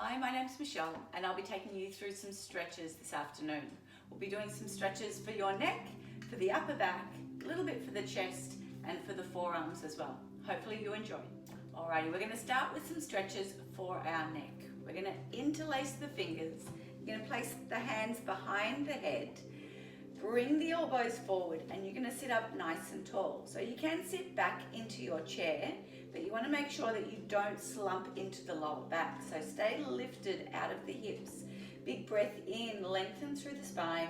Hi, my name's Michelle and I'll be taking you through some stretches this afternoon. We'll be doing some stretches for your neck, for the upper back, a little bit for the chest and for the forearms as well. Hopefully you enjoy. Alrighty, we're going to start with some stretches for our neck. We're going to interlace the fingers. You're going to place the hands behind the head. Bring the elbows forward and you're going to sit up nice and tall. So you can sit back into your chair, but you want to make sure that you don't slump into the lower back. So stay lifted out of the hips. Big breath in, lengthen through the spine.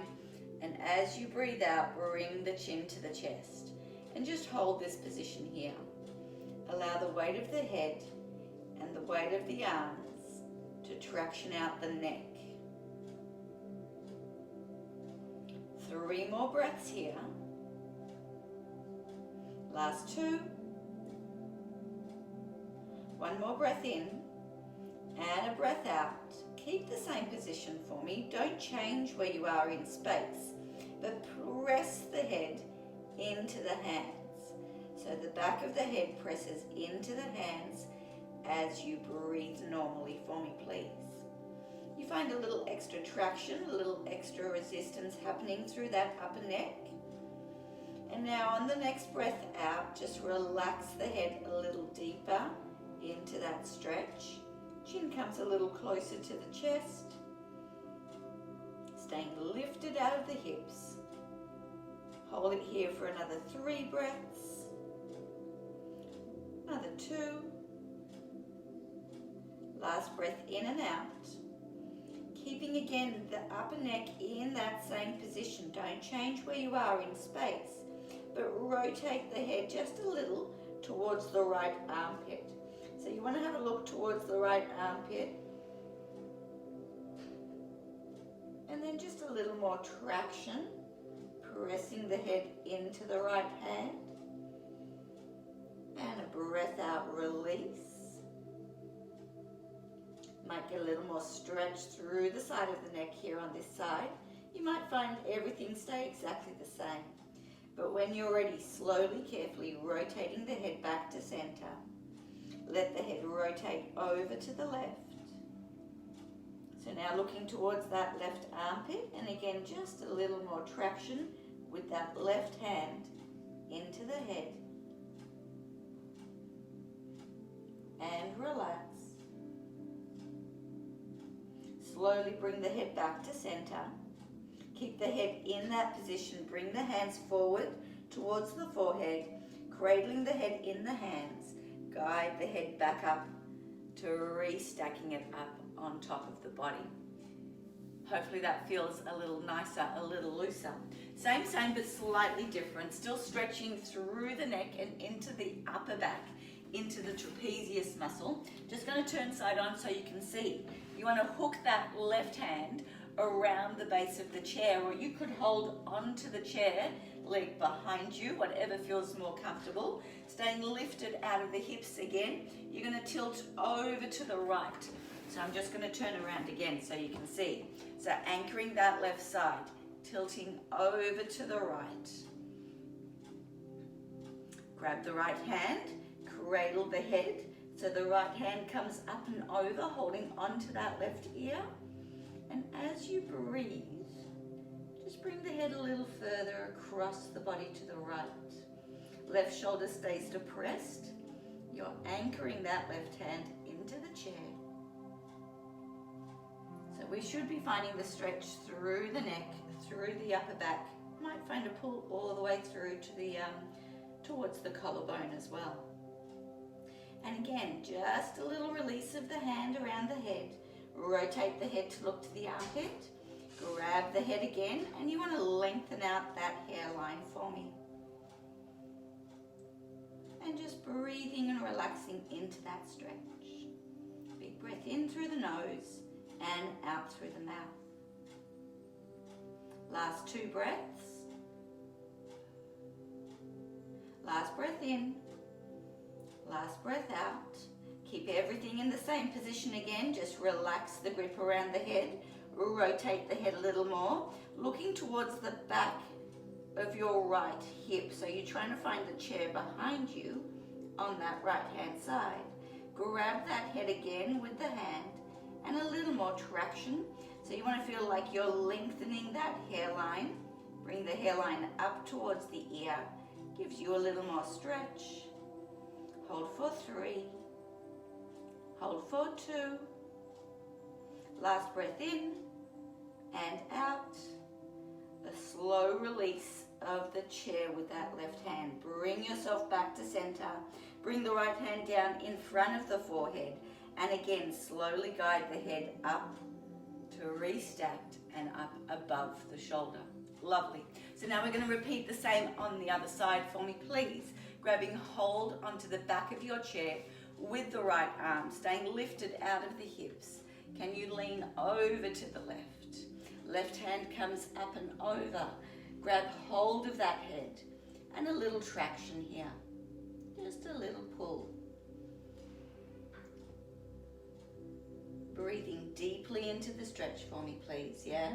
And as you breathe out, bring the chin to the chest. And just hold this position here. Allow the weight of the head and the weight of the arms to traction out the neck. 3 more breaths here. Last 2. 1 more breath in and a breath out. Keep the same position for me. Don't change where you are in space, but press the head into the hands. So the back of the head presses into the hands as you breathe normally for me, please. You find a little extra traction, a little extra resistance happening through that upper neck. And now on the next breath out, just relax the head a little deeper into that stretch. Chin comes a little closer to the chest. Staying lifted out of the hips. Hold it here for another 3 breaths. Another 2. Last breath in and out. Keeping again the upper neck in that same position. Don't change where you are in space, but rotate the head just a little towards the right armpit. So you want to have a look towards the right armpit. And then just a little more traction, pressing the head into the right hand. And a breath out, release. Might get a little more stretch through the side of the neck here on this side. You might find everything stay exactly the same. But when you're ready, slowly, carefully rotating the head back to center. Let the head rotate over to the left. So now looking towards that left armpit, and again just a little more traction with that left hand into the head. And relax. Slowly bring the head back to center. Keep the head in that position. Bring the hands forward towards the forehead, cradling the head in the hands. Guide the head back up to restacking it up on top of the body. Hopefully that feels a little nicer, a little looser. Same, but slightly different. Still stretching through the neck and into the upper back, into the trapezius muscle. Just going to turn side on so you can see. You want to hook that left hand around the base of the chair, or you could hold onto the chair, leg behind you, whatever feels more comfortable. Staying lifted out of the hips again. You're going to tilt over to the right. So I'm just going to turn around again so you can see. So anchoring that left side, tilting over to the right. Grab the right hand, cradle the head. So the right hand comes up and over, holding onto that left ear. And as you breathe, just bring the head a little further across the body to the right. Left shoulder stays depressed. You're anchoring that left hand into the chair. So we should be finding the stretch through the neck, through the upper back. Might find a pull all the way through to the towards the collarbone as well. And again, just a little release of the hand around the head. Rotate the head to look to the armpit. Grab the head again, and you want to lengthen out that hairline for me. And just breathing and relaxing into that stretch. Big breath in through the nose and out through the mouth. Last 2 breaths. Last breath in. Last breath out. Keep everything in the same position again. Just relax the grip around the head. Rotate the head a little more. Looking towards the back of your right hip. So you're trying to find the chair behind you on that right hand side. Grab that head again with the hand and a little more traction. So you want to feel like you're lengthening that hairline. Bring the hairline up towards the ear. Gives you a little more stretch. Hold for 3. Hold for 2. Last breath in and out. A slow release of the chair with that left hand. Bring yourself back to center. Bring the right hand down in front of the forehead. And again, slowly guide the head up to restacked and up above the shoulder. Lovely. So now we're going to repeat the same on the other side for me, please. Grabbing hold onto the back of your chair with the right arm, staying lifted out of the hips. Can you lean over to the left? Left hand comes up and over. Grab hold of that head and a little traction here. Just a little pull. Breathing deeply into the stretch for me, please, yeah?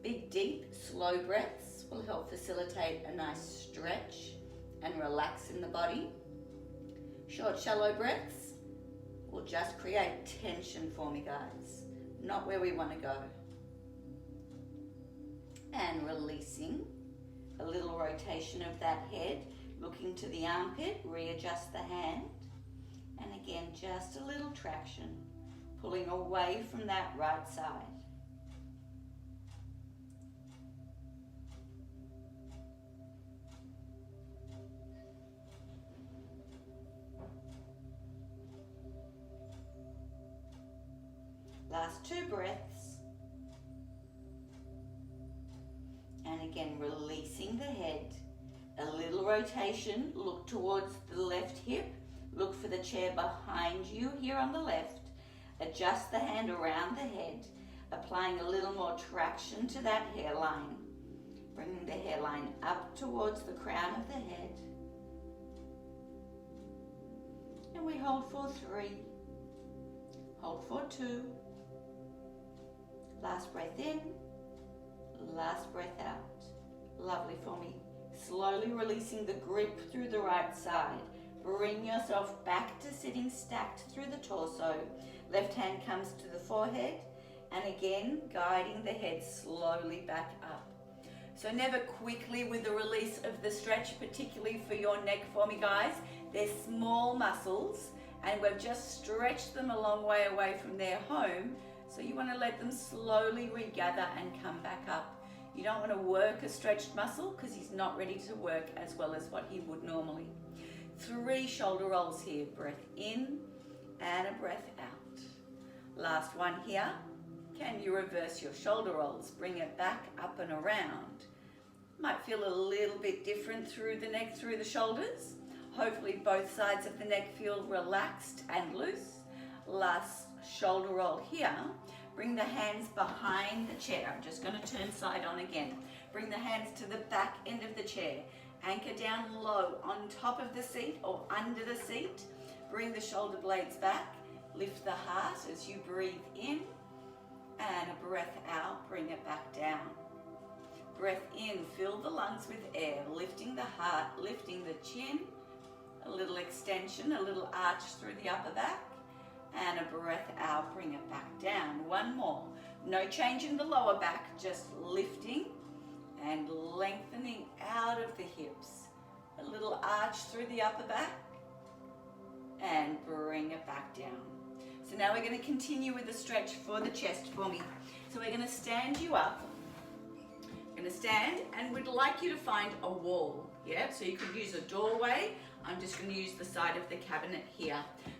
Big, deep, slow breaths will help facilitate a nice stretch and relax in the body. Short, shallow breaths will just create tension for me, guys. Not where we want to go. And releasing. A little rotation of that head, looking to the armpit, readjust the hand. And again, just a little traction, pulling away from that right side. Last 2 breaths. And again, releasing the head. A little rotation, look towards the left hip. Look for the chair behind you here on the left. Adjust the hand around the head, applying a little more traction to that hairline. Bringing the hairline up towards the crown of the head. And we hold for 3. Hold for 2. Last breath in, last breath out. Lovely for me. Slowly releasing the grip through the right side. Bring yourself back to sitting stacked through the torso. Left hand comes to the forehead, and again, guiding the head slowly back up. So never quickly with the release of the stretch, particularly for your neck for me, guys. They're small muscles, and we've just stretched them a long way away from their home. So you want to let them slowly regather and come back up. You don't want to work a stretched muscle because he's not ready to work as well as what he would normally. 3 shoulder rolls here. Breath in and a breath out. Last one here. Can you reverse your shoulder rolls? Bring it back up and around. Might feel a little bit different through the neck, through the shoulders. Hopefully both sides of the neck feel relaxed and loose. Last shoulder roll here. Bring the hands behind the chair. I'm just going to turn side on again. Bring the hands to the back end of the chair. Anchor down low on top of the seat or under the seat. Bring the shoulder blades back. Lift the heart as you breathe in. And a breath out, bring it back down. Breath in, fill the lungs with air, lifting the heart, lifting the chin. A little extension, a little arch through the upper back. And a breath out, bring it back down. One more. No change in the lower back, just lifting and lengthening out of the hips. A little arch through the upper back and bring it back down. So now we're going to continue with the stretch for the chest for me. So we're going to stand you up. We're going to stand, and we'd like you to find a wall. Yeah, so you could use a doorway. I'm just going to use the side of the cabinet here.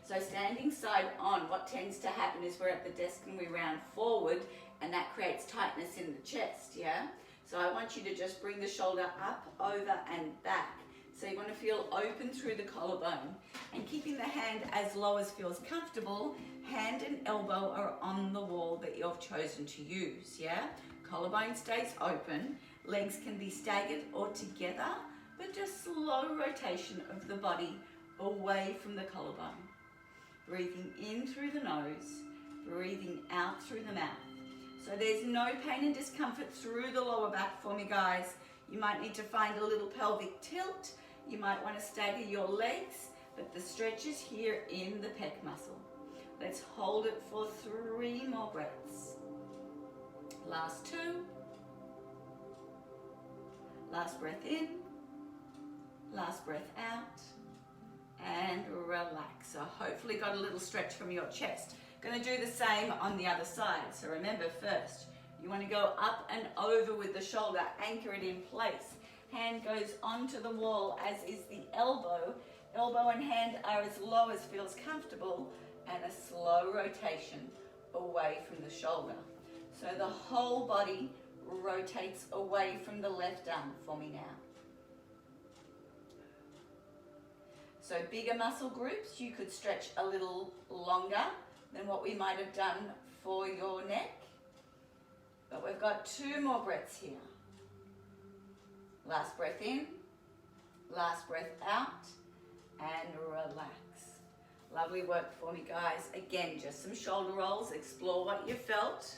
So standing side on, what tends to happen is we're at the desk and we round forward, and that creates tightness in the chest, yeah? So I want you to just bring the shoulder up, over and back. So you want to feel open through the collarbone, and keeping the hand as low as feels comfortable. Hand and elbow are on the wall that you've chosen to use, yeah? Collarbone stays open, legs can be staggered or together, but just slow rotation of the body away from the collarbone. Breathing in through the nose, breathing out through the mouth. So there's no pain and discomfort through the lower back for me, guys. You might need to find a little pelvic tilt. You might want to stagger your legs, but the stretch is here in the pec muscle. Let's hold Hold it for 3 more breaths. Last 2. Last breath in. Last breath out. And relax. So hopefully got a little stretch from your chest. Going to do the same on the other side. So remember, first you want to go up and over with the shoulder, anchor it in place. Hand goes onto the wall, as is the elbow. Elbow and hand are as low as feels comfortable, and a slow rotation away from the shoulder. So the whole body rotates away from the left arm for me now. So bigger muscle groups, you could stretch a little longer than what we might have done for your neck. But we've got 2 more breaths here. Last breath in, last breath out, and relax. Lovely work for me, guys. Again, just some shoulder rolls. Explore what you felt.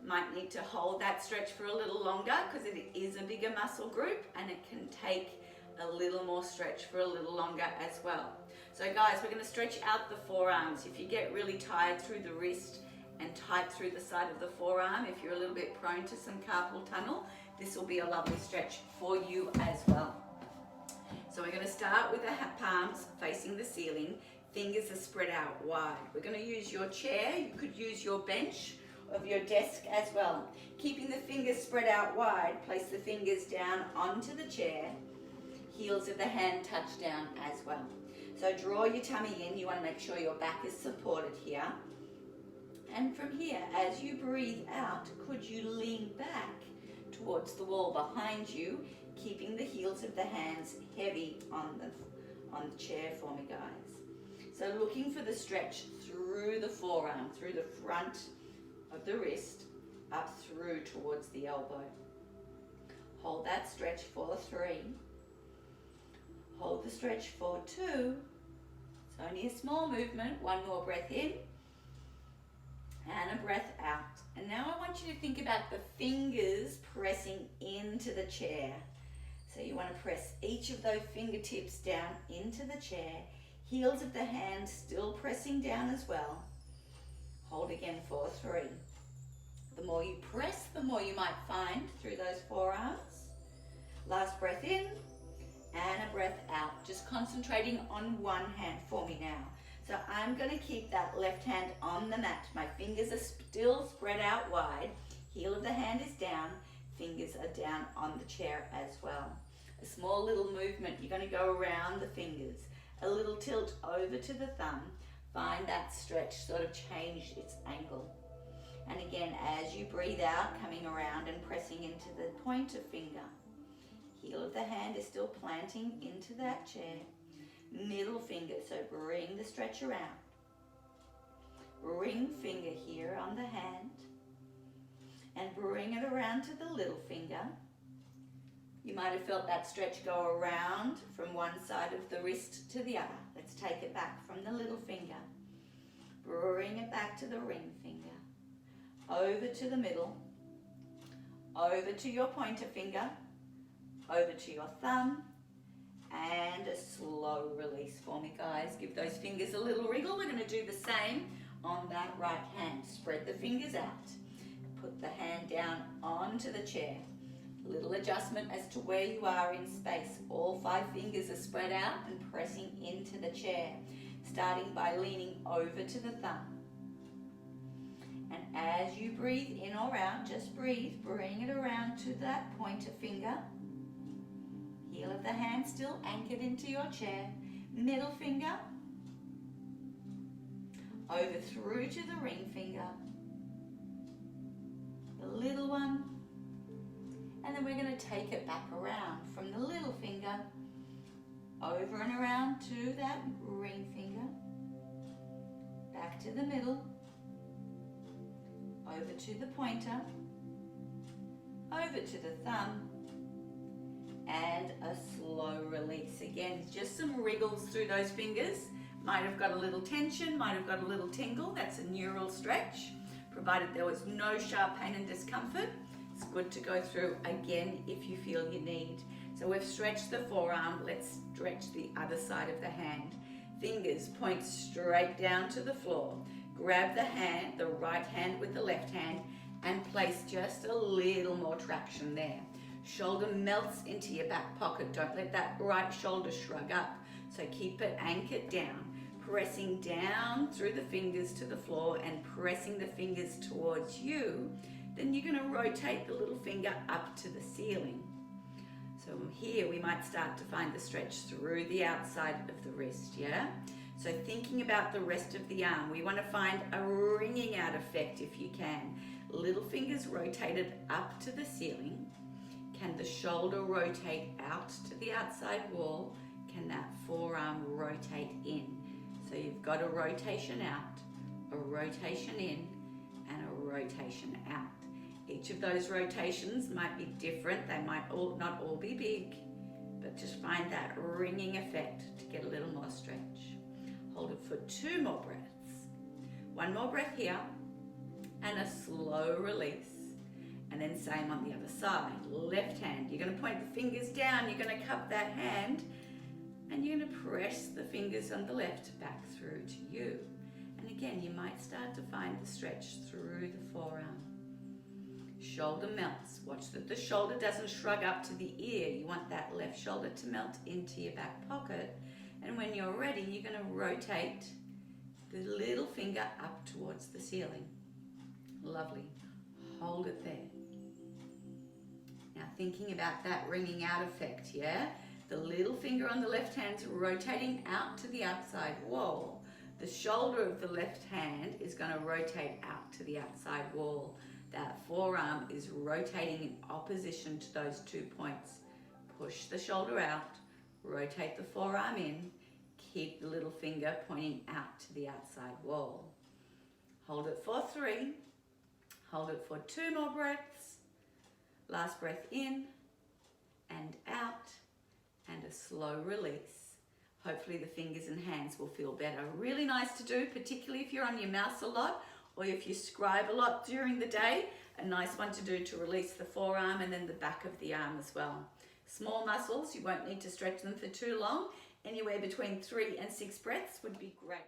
Might need to hold that stretch for a little longer because it is a bigger muscle group and it can take a little more stretch for a little longer as well. So guys, we're going to stretch out the forearms. If you get really tired through the wrist and tight through the side of the forearm, if you're a little bit prone to some carpal tunnel, this will be a lovely stretch for you as well. So we're going to start with the palms facing the ceiling. Fingers are spread out wide. We're going to use your chair. You could use your bench of your desk as well. Keeping the fingers spread out wide, place the fingers down onto the chair. Heels of the hand touch down as well. So draw your tummy in. You want to make sure your back is supported here. And from here, as you breathe out, could you lean back towards the wall behind you, keeping the heels of the hands heavy on the chair for me, guys. So looking for the stretch through the forearm, through the front of the wrist, up through towards the elbow. Hold that stretch for 3. Hold the stretch for 2. It's only a small movement. 1 more breath in and a breath out. And now I want you to think about the fingers pressing into the chair. So you want to press each of those fingertips down into the chair. Heels of the hands still pressing down as well. Hold again for 3. The more you press, the more you might find through those forearms. Last breath in and a breath out. Just concentrating on one hand for me now. So I'm going to keep that left hand on the mat. My fingers are still spread out wide. Heel of the hand is down. Fingers are down on the chair as well. A small little movement. You're going to go around the fingers. A little tilt over to the thumb. Find that stretch, sort of change its angle. And again, as you breathe out, coming around and pressing into the pointer finger. Heel of the hand is still planting into that chair. Middle finger, so bring the stretch around. Ring finger here on the hand. And bring it around to the little finger. You might have felt that stretch go around from one side of the wrist to the other. Let's take it back from the little finger. Bring it back to the ring finger. Over to the middle. Over to your pointer finger. Over to your thumb. And a slow release for me, guys. Give those fingers a little wriggle. We're going to do the same on that right hand. Spread the fingers out. Put the hand down onto the chair. Little adjustment as to where you are in space. All 5 fingers are spread out and pressing into the chair. Starting by leaning over to the thumb. And as you breathe in or out, just breathe. Bring it around to that pointer finger. Heel of the hand still anchored into your chair. Middle finger. Over through to the ring finger. The little one. And then we're going to take it back around from the little finger. Over and around to that ring finger. Back to the middle. Over to the pointer. Over to the thumb. And a slow release. Again, just some wriggles through those fingers. Might have got a little tension, might have got a little tingle. That's a neural stretch, provided there was no sharp pain and discomfort. It's good to go through again if you feel you need. So we've stretched the forearm. Let's stretch the other side of the hand. Fingers point straight down to the floor. Grab the hand, the right hand with the left hand, and place just a little more traction there. Shoulder melts into your back pocket. Don't let that right shoulder shrug up. So keep it anchored down. Pressing down through the fingers to the floor and pressing the fingers towards you. Then you're going to rotate the little finger up to the ceiling. So here we might start to find the stretch through the outside of the wrist, yeah? So thinking about the rest of the arm, we want to find a wringing out effect if you can. Little fingers rotated up to the ceiling. Can the shoulder rotate out to the outside wall? Can that forearm rotate in? So you've got a rotation out, a rotation in, and a rotation out. Each of those rotations might be different. They might not all be big, but just find that ringing effect to get a little more stretch. Hold it for 2 more breaths. 1 more breath here, and a slow release. And then same on the other side. Left hand, you're going to point the fingers down, you're going to cup that hand, and you're going to press the fingers on the left back through to you. And again, you might start to find the stretch through the forearm. Shoulder melts. Watch that the shoulder doesn't shrug up to the ear. You want that left shoulder to melt into your back pocket. And when you're ready, you're going to rotate the little finger up towards the ceiling. Lovely. Hold it there. Now thinking about that ringing out effect, yeah? The little finger on the left hand's rotating out to the outside wall. The shoulder of the left hand is going to rotate out to the outside wall. That forearm is rotating in opposition to those 2 points. Push the shoulder out, rotate the forearm in, keep the little finger pointing out to the outside wall. Hold it for 3, hold it for 2 more breaths. Last breath in and out, and a slow release. Hopefully the fingers and hands will feel better. Really nice to do, particularly if you're on your mouse a lot, or if you scribe a lot during the day, a nice one to do to release the forearm and then the back of the arm as well. Small muscles, you won't need to stretch them for too long. Anywhere between 3 and 6 breaths would be great.